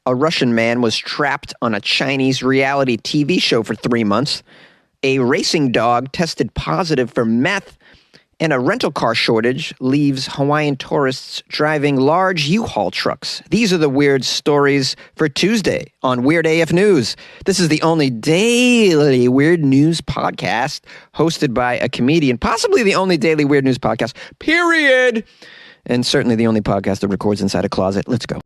A Russian man was trapped on a Chinese reality TV show for 3 months. A racing dog tested positive for meth. And a rental car shortage leaves Hawaiian tourists driving large Uhaul trucks. These are the weird stories for Tuesday on Weird AF News. This is the only daily weird news podcast hosted by a comedian, possibly the only daily weird news podcast, period. And certainly the only podcast that records inside a closet. Let's go.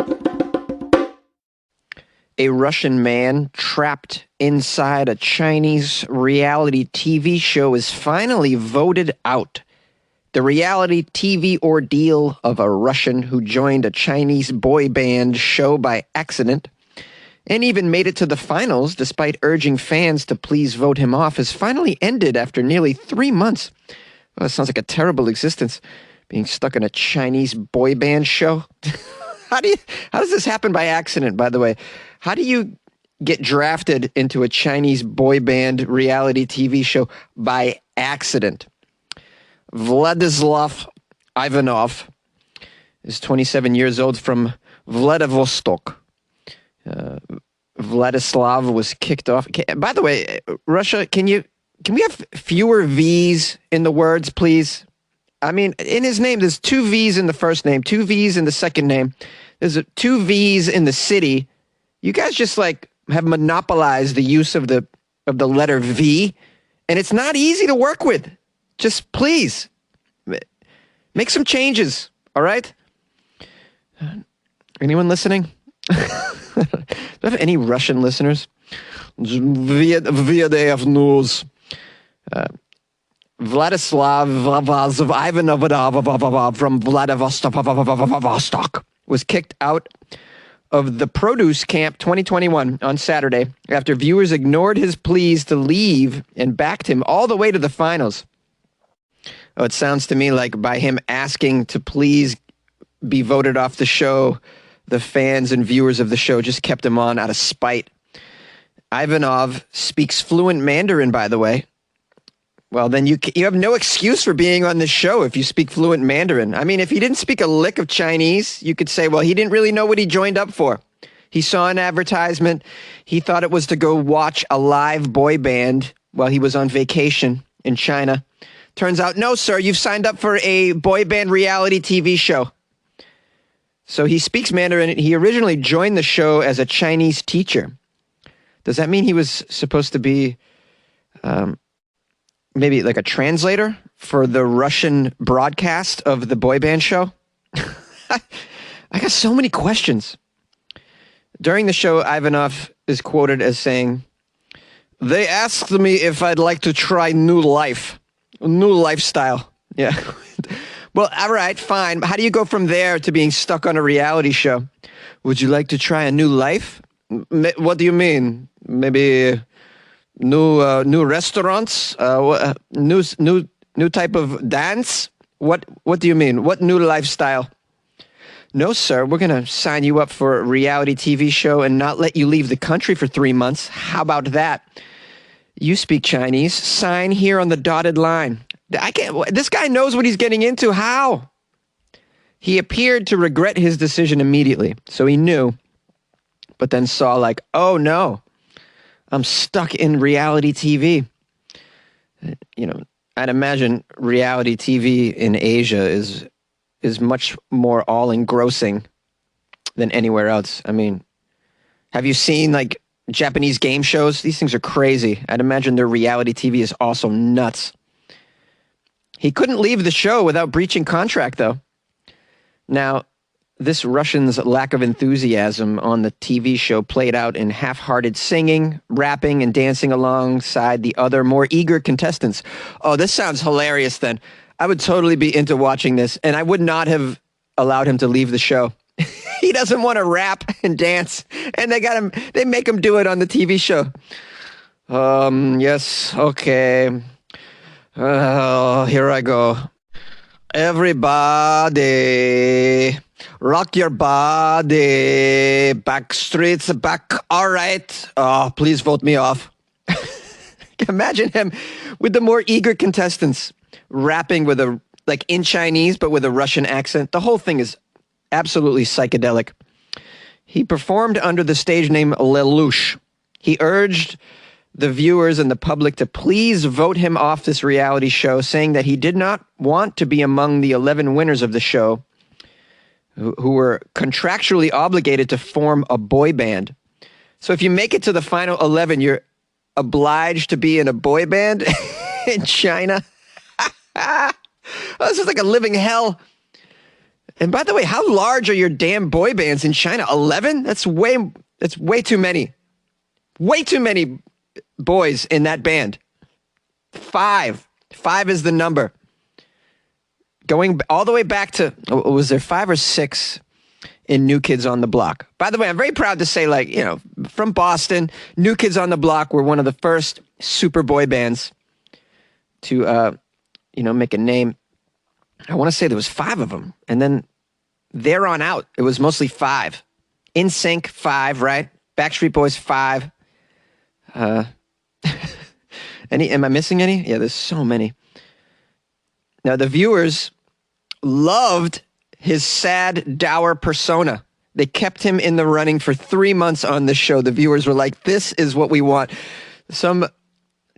A Russian man trapped inside a Chinese reality TV show is finally voted out. The reality TV ordeal of a Russian who joined a Chinese boy band show by accident and even made it to the finals despite urging fans to please vote him off has finally ended after nearly 3 months. Well, that sounds like a terrible existence, being stuck in a Chinese boy band show. How does this happen by accident, by the way? How do you get drafted into a Chinese boy band reality TV show by accident? Vladislav Ivanov is 27 years old from Vladivostok. Vladislav was kicked off. By the way, Russia, can we have fewer V's in the words, please? I mean, in his name, there's 2 V's in the first name, 2 V's in the second name. There's 2 V's in the city. You guys just have monopolized the use of the letter V, and it's not easy to work with. Just please make some changes, all right? Anyone listening? Do I have any Russian listeners? Weird AF News. Vladislav Ivanov from Vladivostok was kicked out of the Produce Camp 2021 on Saturday after viewers ignored his pleas to leave and backed him all the way to the finals. Oh, it sounds to me like by him asking to please be voted off the show, the fans and viewers of the show just kept him on out of spite. Ivanov speaks fluent Mandarin, by the way. Well, then you have no excuse for being on this show if you speak fluent Mandarin. I mean, if he didn't speak a lick of Chinese, you could say, well, he didn't really know what he joined up for. He saw an advertisement. He thought it was to go watch a live boy band while he was on vacation in China. Turns out, no, sir, you've signed up for a boy band reality TV show. So he speaks Mandarin. He originally joined the show as a Chinese teacher. Does that mean he was supposed to be maybe like a translator for the Russian broadcast of the boy band show? I got so many questions. During the show, Ivanov is quoted as saying, "They asked me if I'd like to try new lifestyle." Yeah. Well, all right, fine. How do you go from there to being stuck on a reality show? Would you like to try a new life? What do you mean? Maybe new restaurants? New type of dance? What do you mean? What new lifestyle? No, sir, we're going to sign you up for a reality TV show and not let you leave the country for 3 months. How about that? You speak Chinese. Sign here on the dotted line. This guy knows what he's getting into. How? He appeared to regret his decision immediately. So he knew, but then saw oh no, I'm stuck in reality TV. You know, I'd imagine reality TV in Asia is much more all-engrossing than anywhere else. I mean, have you seen Japanese game shows? These things are crazy. I'd imagine their reality TV is also nuts. He couldn't leave the show without breaching contract, though. Now, this Russian's lack of enthusiasm on the TV show played out in half-hearted singing, rapping, and dancing alongside the other more eager contestants. Oh, this sounds hilarious then. I would totally be into watching this, and I would not have allowed him to leave the show. He doesn't want to rap and dance, and they make him do it on the TV show. Yes, okay. Here I go. Everybody, rock your body, back streets, back. All right. Oh, please vote me off. Imagine him with the more eager contestants rapping with in Chinese, but with a Russian accent. The whole thing is absolutely psychedelic. He performed under the stage name Lelouch. He urged the viewers and the public to please vote him off this reality show, saying that he did not want to be among the 11 winners of the show who were contractually obligated to form a boy band. So if you make it to the final 11, you're obliged to be in a boy band in China. Oh, this is like a living hell. And by the way, how large are your damn boy bands in China? 11? That's way too many. Way too many boys in that band. 5. 5 is the number. Going all the way back to, was there 5 or 6 in New Kids on the Block? By the way, I'm very proud to say, like, you know, from Boston, New Kids on the Block were one of the first super boy bands to, make a name. I want to say there was 5 of them. And then there on out, it was mostly 5. NSYNC, 5, right? Backstreet Boys, 5. Am I missing any? Yeah, there's so many. Now, the viewers loved his sad, dour persona. They kept him in the running for 3 months on the show. The viewers were like, this is what we want. Some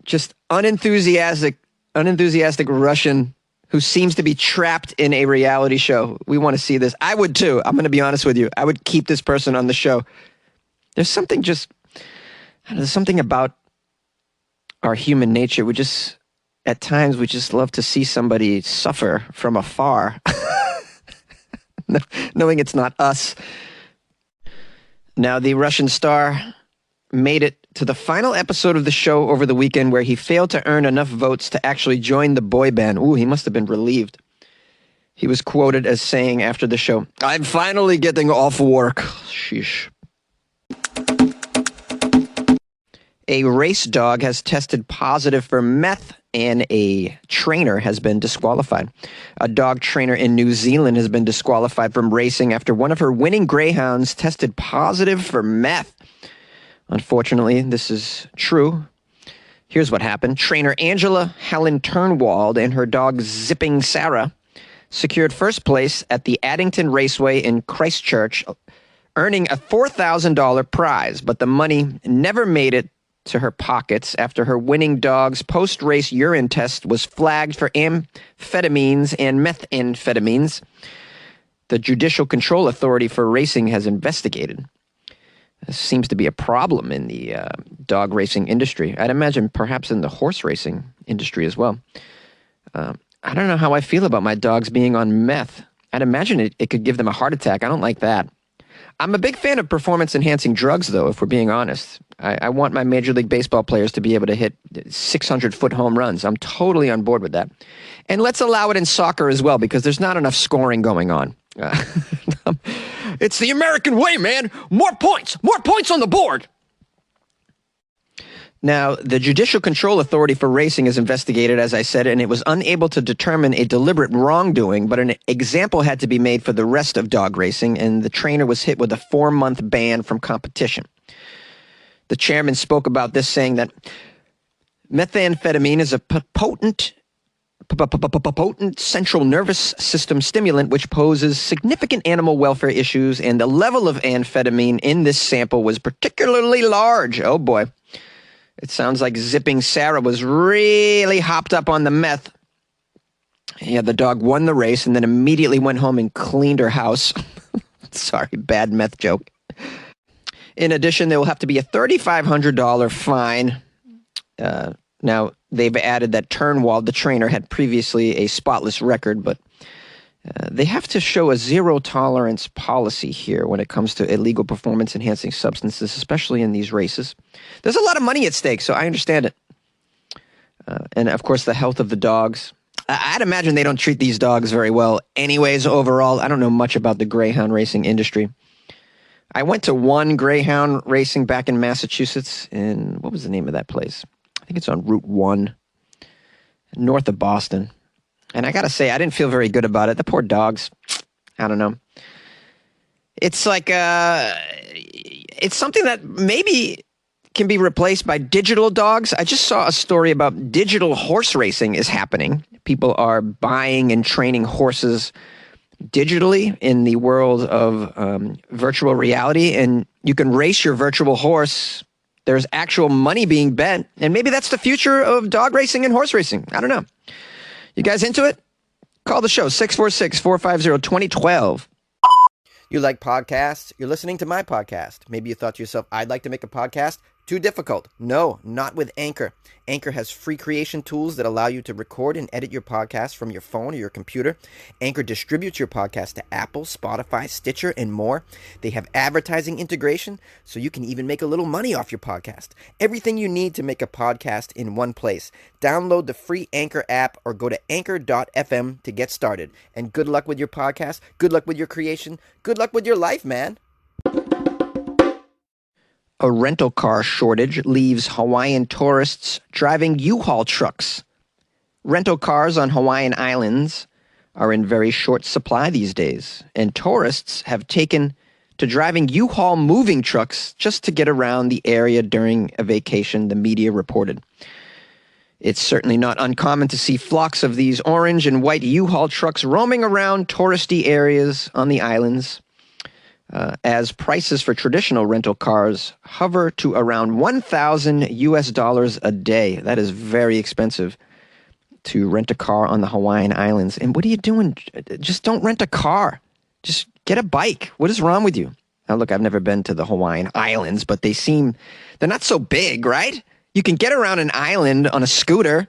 just unenthusiastic Russian who seems to be trapped in a reality show. We want to see this. I would too. I'm going to be honest with you. I would keep this person on the show. There's something about our human nature. At times, we just love to see somebody suffer from afar, knowing it's not us. Now, the Russian star made it to the final episode of the show over the weekend, where he failed to earn enough votes to actually join the boy band. Ooh, he must have been relieved. He was quoted as saying after the show, "I'm finally getting off work." Sheesh. A race dog has tested positive for meth, and a trainer has been disqualified. A dog trainer in New Zealand has been disqualified from racing after one of her winning greyhounds tested positive for meth. Unfortunately, this is true. Here's what happened. Trainer Angela Helen Turnwald and her dog Zipping Sarah secured first place at the Addington Raceway in Christchurch, earning a $4,000 prize, but the money never made it to her pockets after her winning dog's post-race urine test was flagged for amphetamines and methamphetamines. The Judicial Control Authority for Racing has investigated. This seems to be a problem in the dog racing industry. I'd imagine perhaps in the horse racing industry as well. I don't know how I feel about my dogs being on meth. I'd imagine it could give them a heart attack. I don't like that. I'm a big fan of performance-enhancing drugs, though, if we're being honest. I want my Major League Baseball players to be able to hit 600-foot home runs. I'm totally on board with that. And let's allow it in soccer as well, because there's not enough scoring going on. It's the American way, man. More points on the board. Now, the Judicial Control Authority for Racing is investigated, as I said, and it was unable to determine a deliberate wrongdoing, but an example had to be made for the rest of dog racing, and the trainer was hit with a 4-month ban from competition. The chairman spoke about this, saying that methamphetamine is a potent central nervous system stimulant which poses significant animal welfare issues, and the level of amphetamine in this sample was particularly large. Oh boy. It sounds like Zipping Sarah was really hopped up on the meth. Yeah, the dog won the race and then immediately went home and cleaned her house. Sorry, bad meth joke. In addition, there will have to be a $3,500 fine. Now, they've added that Turnwald, the trainer, had previously a spotless record, but they have to show a zero-tolerance policy here when it comes to illegal performance-enhancing substances, especially in these races. There's a lot of money at stake, so I understand it. And, of course, the health of the dogs. I'd imagine they don't treat these dogs very well anyways overall. I don't know much about the Greyhound racing industry. I went to one Greyhound racing back in Massachusetts in, what was the name of that place? I think it's on Route 1, north of Boston. And I got to say, I didn't feel very good about it. The poor dogs. I don't know. It's like, it's something that maybe can be replaced by digital dogs. I just saw a story about digital horse racing is happening. People are buying and training horses digitally in the world of virtual reality, and you can race your virtual horse. There's actual money being bet, and maybe that's the future of dog racing and horse racing. I don't know. You guys into it? Call the show, 646-450-2012. You like podcasts? You're listening to my podcast. Maybe you thought to yourself, I'd like to make a podcast. Too difficult. No, not with Anchor. Anchor has free creation tools that allow you to record and edit your podcast from your phone or your computer. Anchor distributes your podcast to Apple, Spotify, Stitcher, and more. They have advertising integration, so you can even make a little money off your podcast. Everything you need to make a podcast in one place. Download the free Anchor app or go to anchor.fm to get started. And good luck with your podcast. Good luck with your creation. Good luck with your life, man. A rental car shortage leaves Hawaiian tourists driving Uhaul trucks. Rental cars on Hawaiian Islands are in very short supply these days, and tourists have taken to driving Uhaul moving trucks just to get around the area during a vacation, the media reported. It's certainly not uncommon to see flocks of these orange and white Uhaul trucks roaming around touristy areas on the islands. As prices for traditional rental cars hover to around $1,000 a day. That is very expensive to rent a car on the Hawaiian Islands. And what are you doing? Just don't rent a car. Just get a bike. What is wrong with you? Now, look, I've never been to the Hawaiian Islands, but they're not so big, right? You can get around an island on a scooter.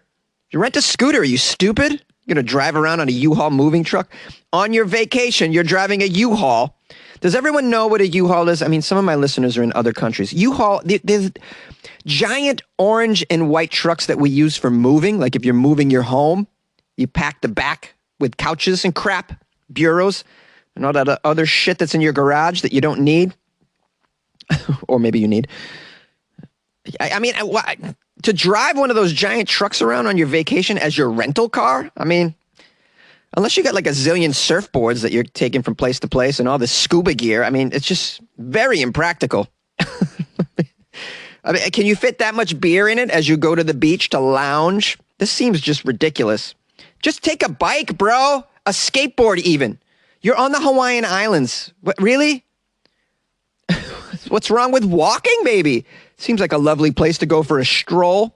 You rent a scooter, are you stupid? You're going to drive around on a U-Haul moving truck? On your vacation, you're driving a U-Haul. Does everyone know what a U-Haul is? I mean, some of my listeners are in other countries. U-Haul, there's giant orange and white trucks that we use for moving. Like if you're moving your home, you pack the back with couches and crap, bureaus, and all that other shit that's in your garage that you don't need. Or maybe you need. I mean, to drive one of those giant trucks around on your vacation as your rental car? I mean, unless you got like a zillion surfboards that you're taking from place to place and all this scuba gear, I mean, it's just very impractical. I mean, can you fit that much beer in it as you go to the beach to lounge? This seems just ridiculous. Just take a bike, bro. A skateboard even. You're on the Hawaiian Islands. What, really? What's wrong with walking, baby? Seems like a lovely place to go for a stroll.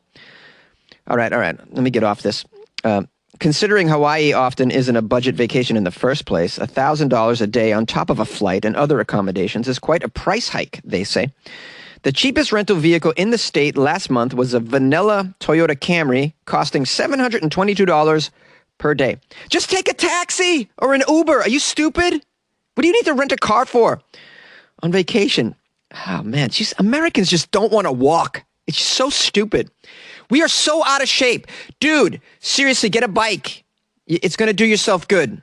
All right. Let me get off this. Considering Hawaii often isn't a budget vacation in the first place, $1,000 a day on top of a flight and other accommodations is quite a price hike, they say. The cheapest rental vehicle in the state last month was a vanilla Toyota Camry, costing $722 per day. Just take a taxi or an Uber. Are you stupid? What do you need to rent a car for? On vacation. Oh, man, Americans just don't want to walk. It's so stupid. We are so out of shape. Dude, seriously, get a bike. It's going to do yourself good.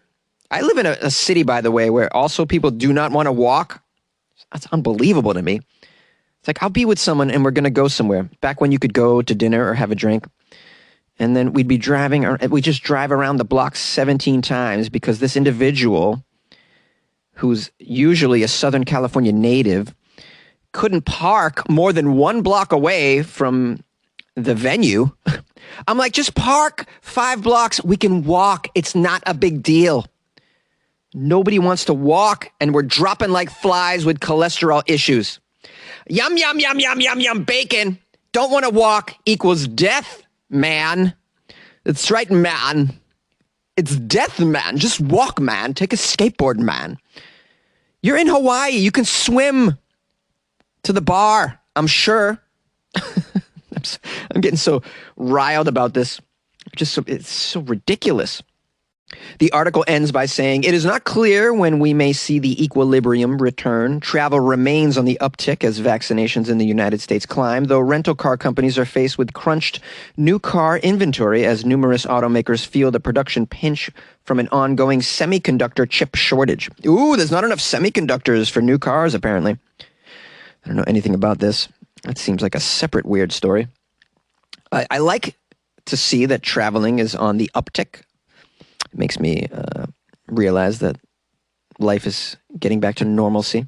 I live in a city, by the way, where also people do not want to walk. That's unbelievable to me. It's like, I'll be with someone and we're going to go somewhere. Back when you could go to dinner or have a drink. And then we'd be driving, or we just drive around the block 17 times because this individual, who's usually a Southern California native, couldn't park more than 1 block away from the venue. I'm like, just park 5 blocks. We can walk. It's not a big deal. Nobody wants to walk, and we're dropping like flies with cholesterol issues. Yum, yum, yum, yum, yum, yum, bacon. Don't want to walk equals death, man. That's right, man. It's death, man. Just walk, man. Take a skateboard, man. You're in Hawaii. You can swim to the bar, I'm sure. I'm getting so riled about this. It's so ridiculous. The article ends by saying, it is not clear when we may see the equilibrium return. Travel remains on the uptick as vaccinations in the United States climb, though rental car companies are faced with crunched new car inventory as numerous automakers feel the production pinch from an ongoing semiconductor chip shortage. Ooh, there's not enough semiconductors for new cars, apparently. I don't know anything about this. That seems like a separate weird story. I like to see that traveling is on the uptick. It makes me realize that life is getting back to normalcy.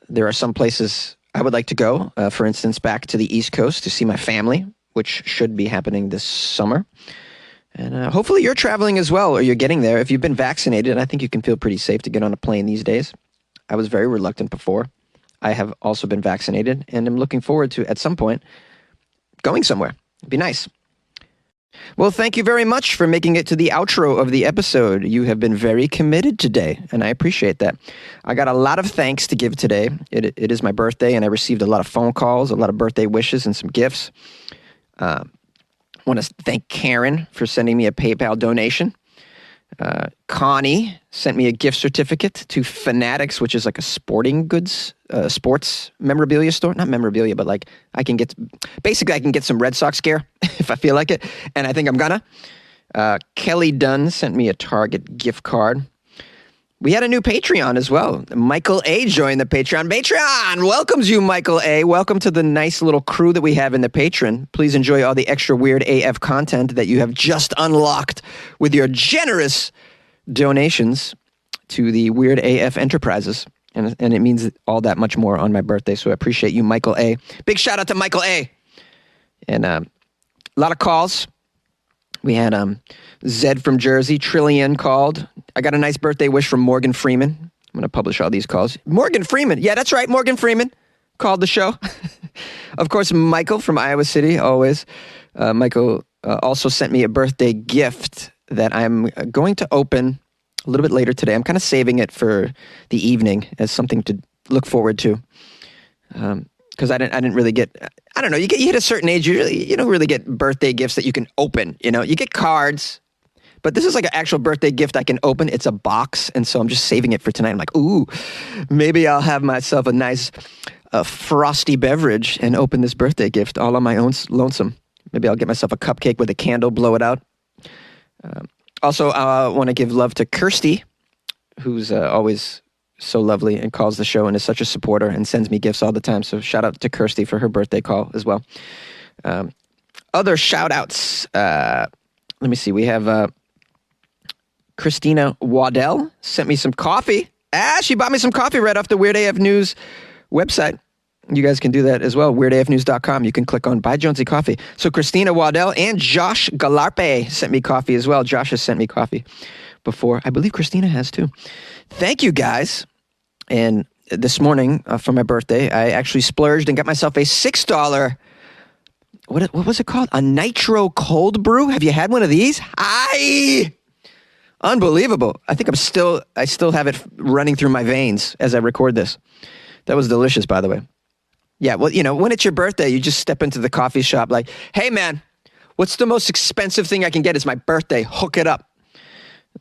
There are some places I would like to go, for instance, back to the East Coast to see my family, which should be happening this summer. And hopefully you're traveling as well, or you're getting there. If you've been vaccinated, I think you can feel pretty safe to get on a plane these days. I was very reluctant before. I have also been vaccinated, and I'm looking forward to, at some point, going somewhere. It'd be nice. Well, thank you very much for making it to the outro of the episode. You have been very committed today, and I appreciate that. I got a lot of thanks to give today. It is my birthday, and I received a lot of phone calls, a lot of birthday wishes, and some gifts. I want to thank Karen for sending me a PayPal donation. Connie sent me a gift certificate to Fanatics, which is like a sporting goods, sports memorabilia store. Not memorabilia, but like I can get some Red Sox gear if I feel like it. And I think I'm gonna. Kelly Dunn sent me a Target gift card. We had a new Patreon as well. Michael A. joined the Patreon. Patreon welcomes you, Michael A. Welcome to the nice little crew that we have in the Patreon. Please enjoy all the extra weird AF content that you have just unlocked with your generous donations to the Weird AF Enterprises. And it means all that much more on my birthday, so I appreciate you, Michael A. Big shout out to Michael A. And a lot of calls. We had Zed from Jersey, Trillion called. I got a nice birthday wish from Morgan Freeman. I'm going to publish all these calls. Morgan Freeman. Yeah, that's right. Morgan Freeman called the show. Of course, Michael from Iowa City, always. Michael also sent me a birthday gift that I'm going to open a little bit later today. I'm kind of saving it for the evening as something to look forward to. Because I didn't really get, I don't know, you hit a certain age, you don't really get birthday gifts that you can open, you know? You get cards, but this is like an actual birthday gift I can open. It's a box, and so I'm just saving it for tonight. I'm like, ooh, maybe I'll have myself a nice frosty beverage and open this birthday gift all on my own lonesome. Maybe I'll get myself a cupcake with a candle, blow it out. Also, I want to give love to KRISTY, who's always so lovely and calls the show and is such a supporter and sends me gifts all the time. So shout out to KRISTY for her birthday call as well. Other shout outs. Let me see. We have Christina Waddell sent me some coffee. She bought me some coffee right off the Weird AF News website. You guys can do that as well. WeirdAFnews.com. You can click on Buy Jonesy Coffee. So Christina Waddell and Josh Galarpe sent me coffee as well. Josh has sent me coffee before. I believe Christina has too. Thank you, guys. And this morning, for my birthday, I actually splurged and got myself a $6, what was it called? A nitro cold brew? Have you had one of these? Unbelievable. I think I still have it running through my veins as I record this. That was delicious, by the way. Yeah, well, you know, when it's your birthday, you just step into the coffee shop like, hey, man, what's the most expensive thing I can get? It's my birthday. Hook it up.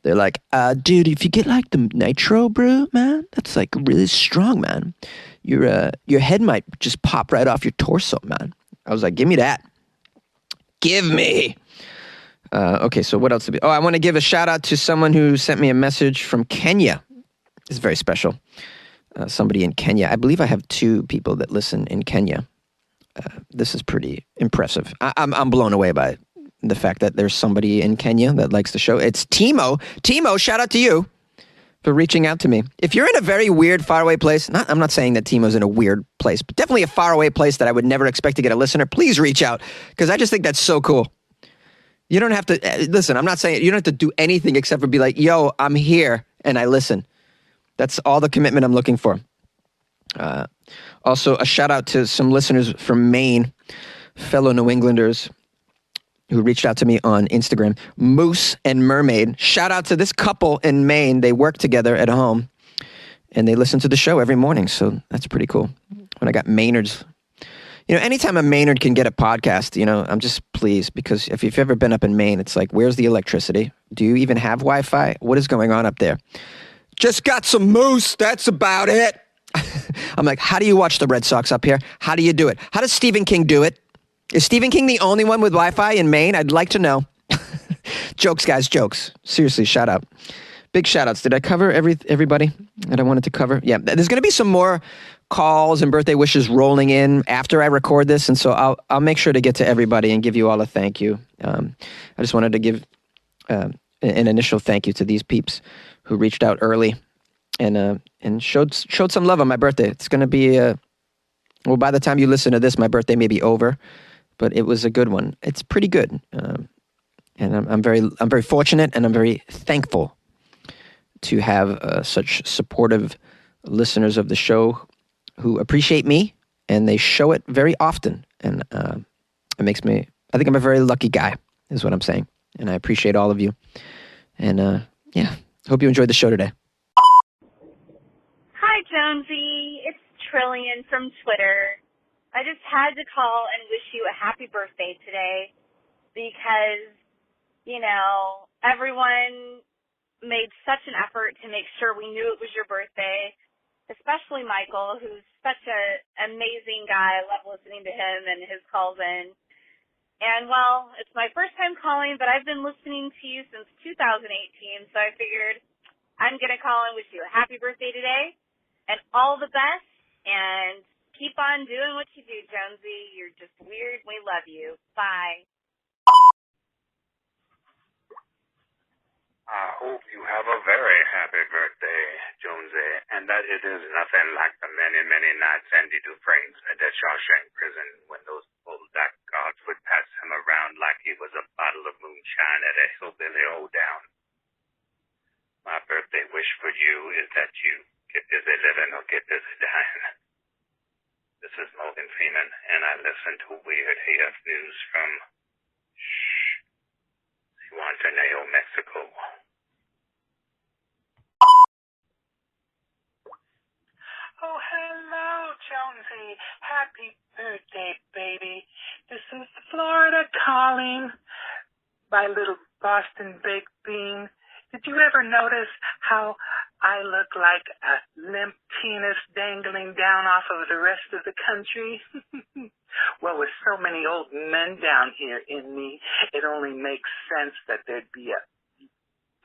They're like, dude, if you get like the nitro brew, man, that's like really strong, man. Your head might just pop right off your torso, man. I was like, give me that. Give me. Okay, so what else? I want to give a shout out to someone who sent me a message from Kenya. It's very special. Somebody in Kenya. I believe I have 2 people that listen in Kenya. This is pretty impressive. I'm blown away by the fact that there's somebody in Kenya that likes the show. It's Timo. Timo, shout out to you for reaching out to me. If you're in a very weird, faraway place, I'm not saying that Timo's in a weird place, but definitely a faraway place that I would never expect to get a listener, please reach out, because I just think that's so cool. You don't have to, listen, I'm not saying, you don't have to do anything except for be like, yo, I'm here, and I listen. That's all the commitment I'm looking for. Also, a shout out to some listeners from Maine, fellow New Englanders, who reached out to me on Instagram, Moose and Mermaid. Shout out to this couple in Maine. They work together at home, and they listen to the show every morning, so that's pretty cool. When I got Maynards, you know, anytime a Maynard can get a podcast, you know, I'm just pleased, because if you've ever been up in Maine, it's like, where's the electricity? Do you even have Wi-Fi? What is going on up there? Just got some moose, that's about it. I'm like, how do you watch the Red Sox up here? How do you do it? How does Stephen King do it? Is Stephen King the only one with Wi-Fi in Maine? I'd like to know. Jokes, guys, jokes. Seriously, shout out. Big shout outs. Did I cover everybody that I wanted to cover? Yeah, there's going to be some more calls and birthday wishes rolling in after I record this, and so I'll make sure to get to everybody and give you all a thank you. I just wanted to give an initial thank you to these peeps who reached out early and showed some love on my birthday. It's going to be well, by the time you listen to this, my birthday may be over, but it was a good one. It's pretty good. And I'm very fortunate, and I'm very thankful to have such supportive listeners of the show who appreciate me, and they show it very often. And it makes me, I think I'm a very lucky guy, is what I'm saying. And I appreciate all of you. And yeah, hope you enjoyed the show today. Hi, Jonesy. It's Trillian from Twitter. I just had to call and wish you a happy birthday today because, you know, everyone made such an effort to make sure we knew it was your birthday, especially Michael, who's such an amazing guy. I love listening to him and his calls in. And, well, it's my first time calling, but I've been listening to you since 2018, so I figured I'm going to call and wish you a happy birthday today and all the best, and keep on doing what you do, Jonesy. You're just weird. We love you. Bye. I hope you have a very happy birthday, Jonesy, and that it is nothing like the many, many nights Andy Dufresne spent at Shawshank Prison when those old black guards would pass him around like he was a bottle of moonshine at a hillbilly hoedown. My birthday wish for you is that you get busy living or get busy dying. This is Morgan Freeman, and I listen to Weird AF News from Guantanamo, Mexico. Oh, hello, Jonesy. Happy birthday, baby. This is Florida calling by little Boston baked bean. Did you ever notice how I look like a limp penis dangling down off of the rest of the country? Well, with so many old men down here in me, it only makes sense that there'd be a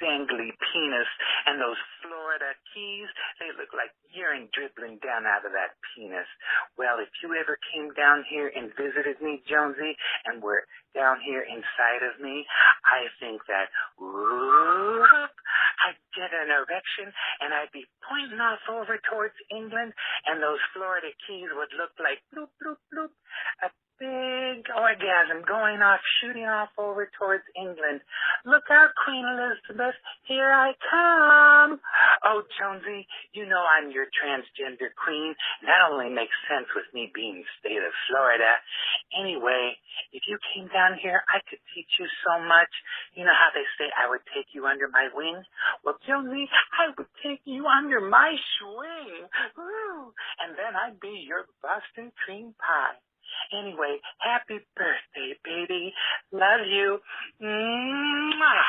dangly penis, and those Florida keys, they look like urine dribbling down out of that penis. Well, if you ever came down here and visited me, Jonesy, and were down here inside of me, I think that, whoop, I'd get an erection, and I'd be pointing off over towards England, and those Florida keys would look like bloop, bloop, bloop, a big orgasm going off, shooting off over towards England. Look out, Queen Elizabeth, here I come. Oh, Jonesy, you know I'm your transgender queen. That only makes sense with me being the state of Florida. Anyway, if you came down here, I could teach you so much. You know how they say I would take you under my wing? Well, Jonesy, I would take you under my swing. Woo! And then I'd be your Boston cream pie. Anyway, happy birthday, baby. Love you. Mwah.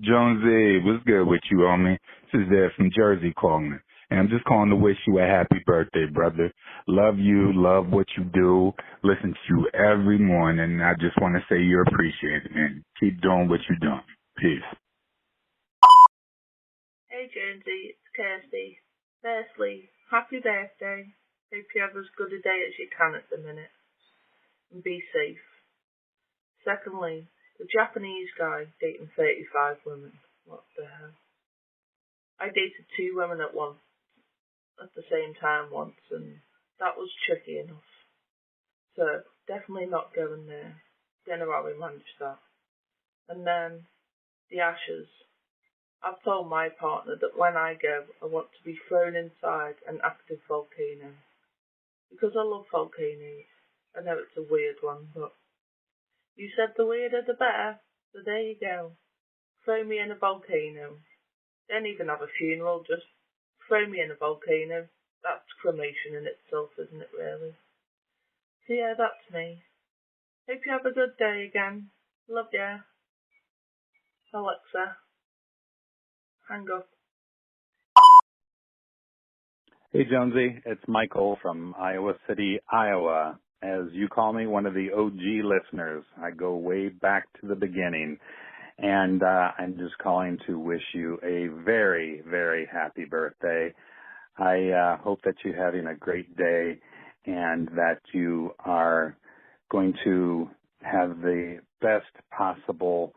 Jonesy, what's good with you, homie? This is Ed from Jersey calling. And I'm just calling to wish you a happy birthday, brother. Love you, love what you do. Listen to you every morning. I just want to say you're appreciated, man. Keep doing what you're doing. Peace. Hey, Jonesy, it's KRISTY. Firstly, happy birthday. Hope you have as good a day as you can at the minute. And be safe. Secondly, the Japanese guy dating 35 women. What the hell? I dated 2 women at the same time once, and that was tricky enough. So, definitely not going there. Don't know how we managed that. And then, the ashes. I've told my partner that when I go, I want to be thrown inside an active volcano. Because I love volcanoes. I know it's a weird one, but you said the weirder the better, so there you go. Throw me in a volcano. Don't even have a funeral, just throw me in a volcano. That's cremation in itself, isn't it, really? So yeah, that's me. Hope you have a good day again. Love ya. Alexa, hang up. Hey, Jonesy, it's Michael from Iowa City, Iowa. As you call me, one of the OG listeners. I go way back to the beginning, and I'm just calling to wish you a very, very happy birthday. I hope that you're having a great day and that you are going to have the best possible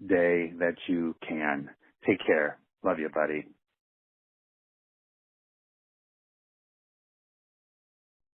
day that you can. Take care. Love you, buddy.